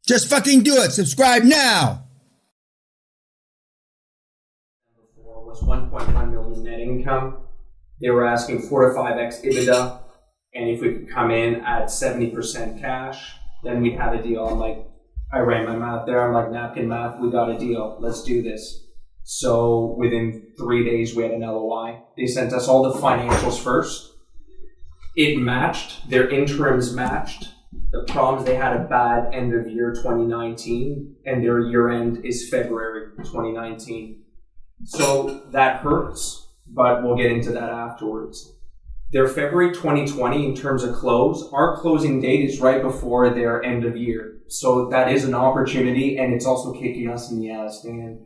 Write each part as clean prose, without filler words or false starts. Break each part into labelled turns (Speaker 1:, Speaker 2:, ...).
Speaker 1: Just fucking do it. Subscribe now.
Speaker 2: Before was 1.1 million net income. They were asking 4 to 5x EBITDA, and if we could come in at 70% cash, then we'd have a deal. I ran my math there. I'm like, napkin math, we got a deal. Let's do this. So within 3 days, we had an LOI. They sent us all the financials first. It matched. Their interims matched. The problems, they had a bad end of year 2019, and their year end is February 2019. So that hurts, but we'll get into that afterwards. Their February 2020, in terms of close, our closing date is right before their end of year. So that is an opportunity, and it's also kicking us in the ass. And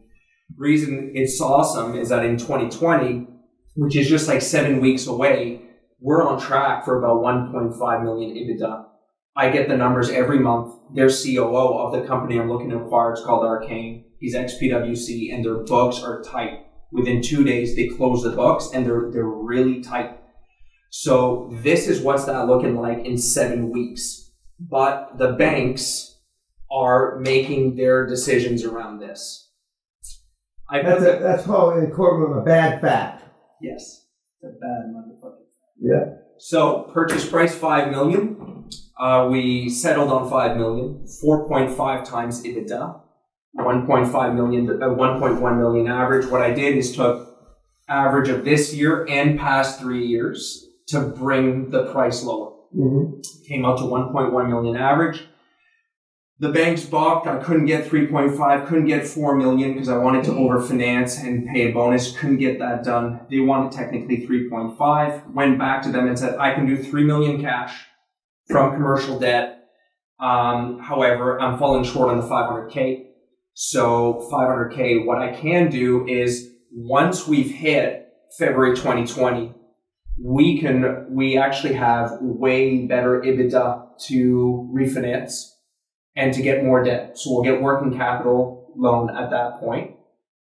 Speaker 2: the reason it's awesome is that in 2020, which is just like 7 weeks away, we're on track for about 1.5 million EBITDA. I get the numbers every month. Their COO of the company I'm looking to acquire, it's called Arcane. He's ex-PwC, and their books are tight. Within 2 days, they close the books, and they're really tight. So this is what's that looking like in 7 weeks. But the banks are making their decisions around this.
Speaker 3: That's called in the courtroom a bad fact.
Speaker 2: Yes, it's a bad motherfucker.
Speaker 3: Yeah.
Speaker 2: So purchase price $5 million. We settled on $5 million, 4.5 times EBITDA, 1.5 million, 1.1 million average. What I did is took average of this year and past 3 years to bring the price lower.
Speaker 3: Mm-hmm.
Speaker 2: Came out to 1.1 million average. The banks balked. I couldn't get 3.5, couldn't get 4 million because I wanted to overfinance and pay a bonus. Couldn't get that done. They wanted technically 3.5. Went back to them and said, I can do 3 million cash from commercial debt. However, I'm falling short on the 500K. So 500K, what I can do is once we've hit February 2020, we actually have way better EBITDA to refinance and to get more debt. So we'll get working capital loan at that point.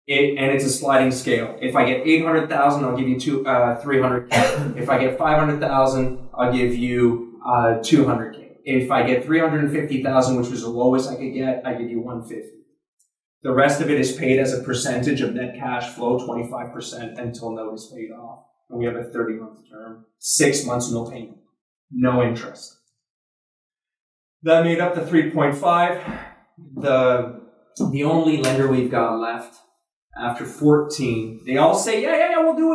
Speaker 2: And it's a sliding scale. If I get 800,000, I'll give you 300K. If I get 500,000, I'll give you 200K. If I get 350,000, which was the lowest I could get, I give you 150. The rest of it is paid as a percentage of net cash flow, 25% until note is paid off. And we have a 30-month term, 6 months, no payment, no interest. That made up the 3.5. The only lender we've got left after 14, they all say, yeah, we'll do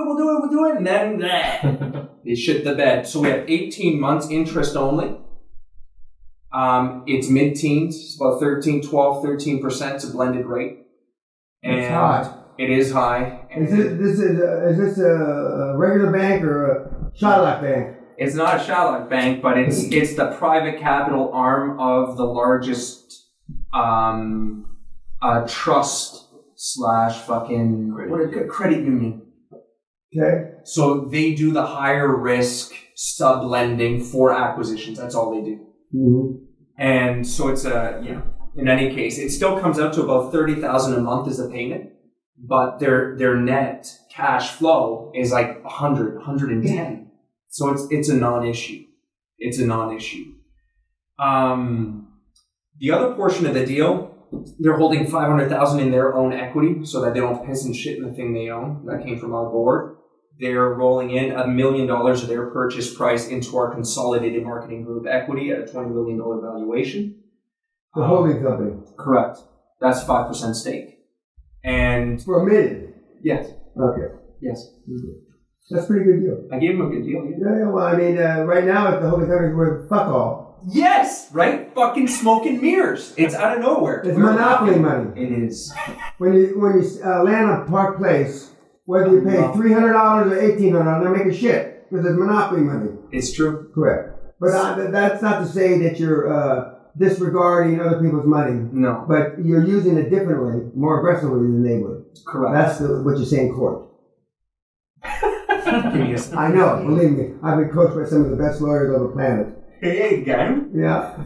Speaker 2: it. And then they shit the bed. So we have 18 months interest only. It's mid-teens. It's about 13%. It's a blended rate. And
Speaker 3: it's high.
Speaker 2: It is high.
Speaker 3: Is this a regular bank or a Shylock bank?
Speaker 2: It's not a Shylock bank, but it's the private capital arm of the largest trust / credit union.
Speaker 3: Okay.
Speaker 2: So they do the higher risk sub-lending for acquisitions. That's all they do.
Speaker 3: Mm-hmm.
Speaker 2: And so it's in any case, it still comes out to about $30,000 a month as a payment, but their net cash flow is like 110. So it's a non-issue. It's a non-issue. The other portion of the deal, they're holding $500,000 in their own equity so that they don't piss and shit in the thing they own. That came from our board. They're rolling in $1 million of their purchase price into our consolidated marketing group equity at a $20 million valuation.
Speaker 3: The holding company.
Speaker 2: Correct. That's 5% stake. And
Speaker 3: for $1 million?
Speaker 2: Yes.
Speaker 3: Okay.
Speaker 2: Yes.
Speaker 3: Mm-hmm. That's a pretty good deal.
Speaker 2: I gave him a good deal.
Speaker 3: Yeah, well, I mean, right now, the holding company is worth fuck all.
Speaker 2: Yes, right? Fucking smoke and mirrors. It's out of nowhere.
Speaker 3: It's monopoly money.
Speaker 2: It is.
Speaker 3: When you land on Park Place, whether you pay $300 or $1,800, they're making shit because it's monopoly money.
Speaker 2: It's true.
Speaker 3: Correct. But that's not to say that you're disregarding other people's money.
Speaker 2: No.
Speaker 3: But you're using it differently, more aggressively than they would.
Speaker 2: Correct.
Speaker 3: That's what you say in court.
Speaker 2: Give me a second.
Speaker 3: I know, believe me. I've been coached by some of the best lawyers on the planet.
Speaker 2: Hey, you got him?
Speaker 3: Yeah.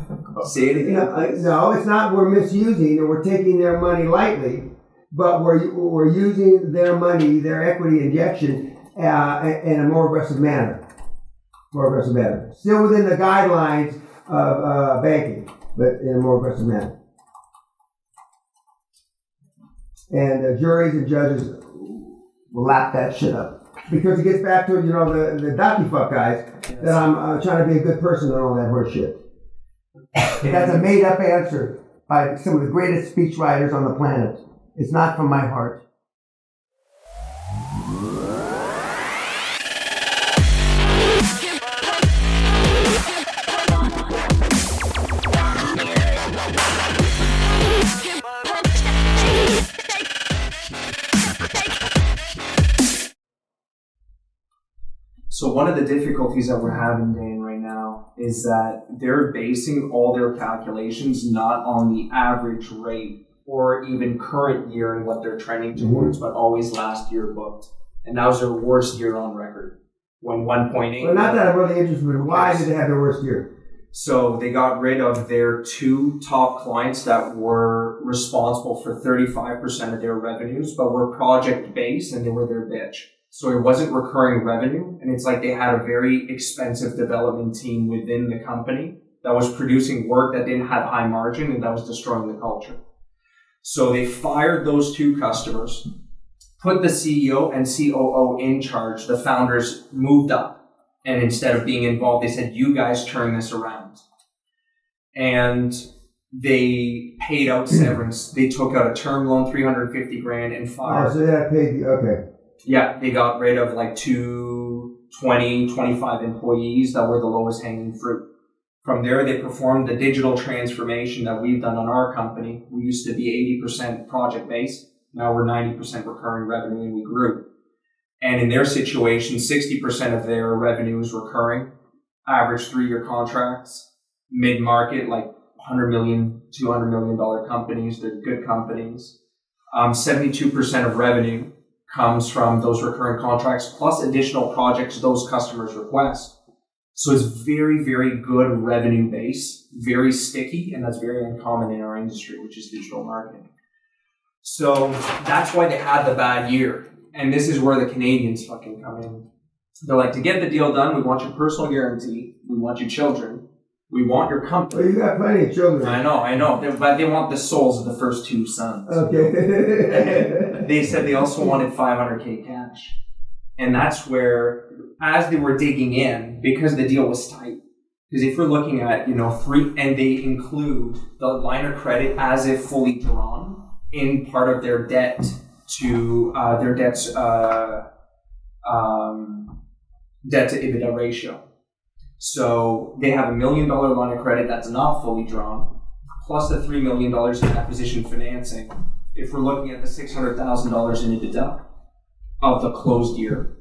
Speaker 2: Say it again.
Speaker 3: No, it's not we're misusing or we're taking their money lightly, but we're using their money, their equity injection, in a more aggressive manner. Still within the guidelines of banking, but in a more aggressive manner. And juries and judges will lap that shit up. Because it gets back to, the donkey fuck guys, that I'm trying to be a good person and all that horse shit. That's a made up answer by some of the greatest speechwriters on the planet. It's not from my heart.
Speaker 2: So one of the difficulties that we're having, Dan, right now is that they're basing all their calculations not on the average rate or even current year and what they're trending towards, but always last year booked. And that was their worst year on record. When 1.8.
Speaker 3: Well, not that I'm really interested, but why did they have their worst year?
Speaker 2: So they got rid of their two top clients that were responsible for 35% of their revenues, but were project-based and they were their bitch. So it wasn't recurring revenue, and it's like they had a very expensive development team within the company that was producing work that didn't have high margin and that was destroying the culture. So they fired those two customers, put the CEO and COO in charge. The founders moved up, and instead of being involved, they said, you guys turn this around. And they paid out severance. They took out a term loan, $350,000, and fired.
Speaker 3: Oh, so that paid, okay.
Speaker 2: Yeah, they got rid of like 25 employees that were the lowest hanging fruit. From there, they performed the digital transformation that we've done on our company. We used to be 80% project-based. Now we're 90% recurring revenue, and we grew. And in their situation, 60% of their revenue is recurring, average 3-year contracts, mid-market, like $100 million, $200 million companies. They're good companies. 72% of revenue comes from those recurring contracts plus additional projects those customers request. So it's very, very good revenue base, very sticky, and that's very uncommon in our industry, which is digital marketing. So that's why they had the bad year. And this is where the Canadians fucking come in. They're like, to get the deal done, we want your personal guarantee, we want your children, we want your company.
Speaker 3: Well, you got plenty of children.
Speaker 2: I know. But they want the souls of the first 2 sons.
Speaker 3: Okay.
Speaker 2: They said they also wanted $500K cash. And that's where, as they were digging in, because the deal was tight, because if we're looking at, 3, and they include the line of credit as if fully drawn in part of their debt to debt to EBITDA ratio. So they have $1 million line of credit that's not fully drawn, plus the $3 million in acquisition financing. If we're looking at the $600,000 in EBITDA of the closed year,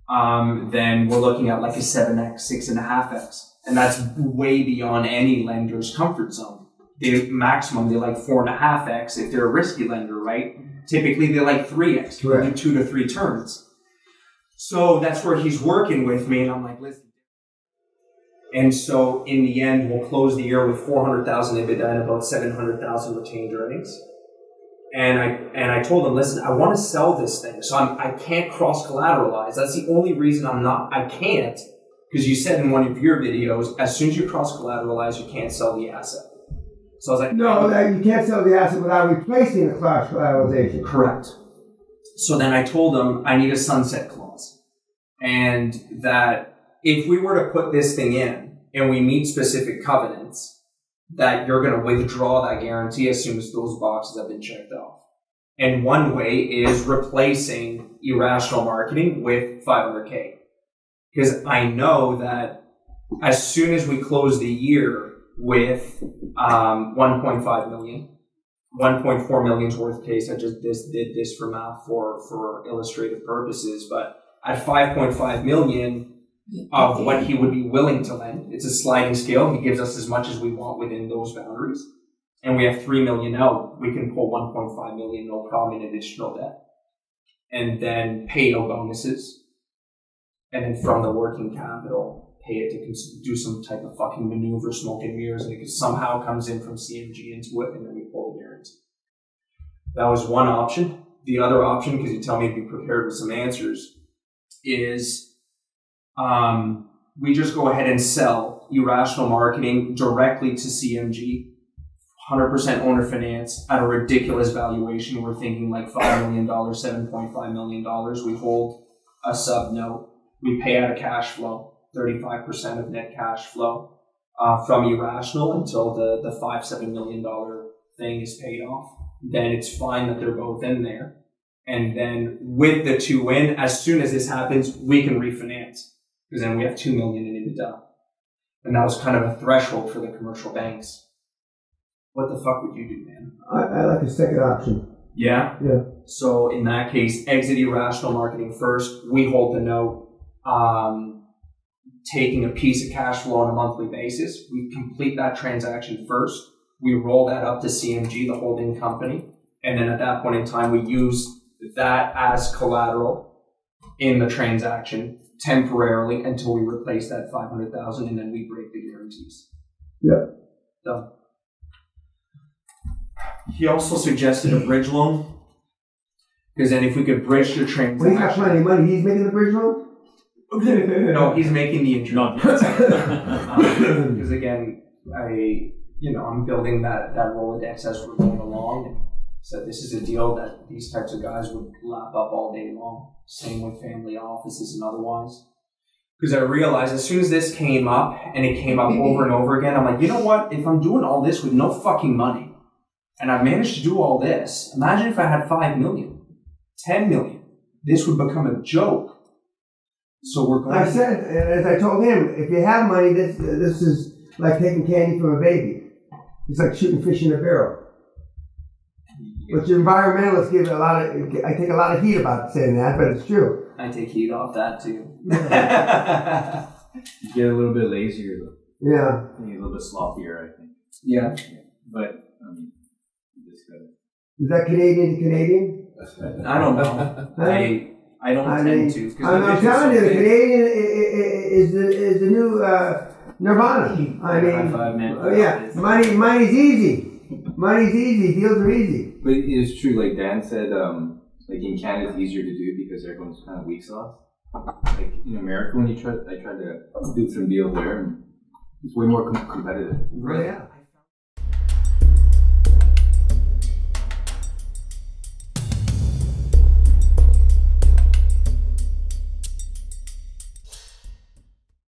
Speaker 2: then we're looking at like a 7x, 6.5x. And that's way beyond any lender's comfort zone. They like 4.5x if they're a risky lender, right? Typically they like 3x, right. 2 to 3 turns. So that's where he's working with me, and I'm like, listen. And so in the end, we'll close the year with $400,000 EBITDA and about $700,000 retained earnings. And I told him, listen, I want to sell this thing, so I can't cross-collateralize. That's the only reason I can't, because you said in one of your videos, as soon as you cross-collateralize, you can't sell the asset. So I was like,
Speaker 3: no, you can't sell the asset without replacing the cross-collateralization.
Speaker 2: Correct. So then I told him I need a sunset clause, and that if we were to put this thing in and we meet specific covenants, that you're going to withdraw that guarantee as soon as those boxes have been checked off. And one way is replacing irrational marketing with $500K. Because I know that as soon as we close the year with 1.5 million, 1.4 million's worth case, I just did this for math for illustrative purposes, but at 5.5 million, of what he would be willing to lend. It's a sliding scale. He gives us as much as we want within those boundaries. And we have 3 million out. We can pull 1.5 million, no problem, in additional debt. And then pay no bonuses. And then from the working capital, pay it to do some type of fucking maneuver, smoke and mirrors, and it somehow comes in from CMG into it, and then we pull the guarantee. That was one option. The other option, because you tell me to be prepared with some answers, is we just go ahead and sell irrational marketing directly to CMG, 100% owner finance at a ridiculous valuation. We're thinking like $5 million, $7.5 million. We hold a sub note. We pay out of cash flow, 35% of net cash flow from Irrational until the $5-7 million thing is paid off. Then it's fine that they're both in there. And then with the two in, as soon as this happens, we can refinance because then we have $2 million in EBITDA. And that was kind of a threshold for the commercial banks. What the fuck would you do, man?
Speaker 3: I like the second option.
Speaker 2: Yeah?
Speaker 3: Yeah.
Speaker 2: So in that case, exit Irrational Marketing first. We hold the note, taking a piece of cash flow on a monthly basis. We complete that transaction first. We roll that up to CMG, the holding company. And then at that point in time, we use that as collateral in the transaction temporarily until we replace that $500,000, and then we break the guarantees.
Speaker 3: Yep.
Speaker 2: Done. He also suggested a bridge loan, because then if we could bridge the transaction.
Speaker 3: Well, he's got plenty of money. He's making the bridge loan?
Speaker 2: No, he's making the interest. Because again, I'm building that Rolodex as we're going along. And so this is a deal that these types of guys would lap up all day long. Same with family offices and otherwise. Because I realized as soon as this came up, and it came up over and over again, I'm like, you know what? If I'm doing all this with no fucking money, and I've managed to do all this, imagine if I had 5 million, 10 million. This would become a joke. So we're going.
Speaker 3: I said, as I told him, if you have money, this is like taking candy from a baby. It's like shooting fish in a barrel. But your environmentalists I take a lot of heat about saying that, but it's true.
Speaker 2: I take heat off that too.
Speaker 4: You get a little bit lazier though.
Speaker 3: Yeah.
Speaker 4: A little bit sloppier, I think.
Speaker 2: Yeah.
Speaker 4: But, you just gotta.
Speaker 3: Is that Canadian to Canadian?
Speaker 2: I don't know. I don't tend to.
Speaker 3: I'm telling you, the Canadian is the new Nirvana.
Speaker 2: High five, man.
Speaker 3: Yeah, money's easy. Money's easy. Deals are easy.
Speaker 4: But it is true, like Dan said, like in Canada it's easier to do because everyone's kind of weak sauce. Like in America, when I tried to do some deals there, and it's way more competitive.
Speaker 3: Yeah.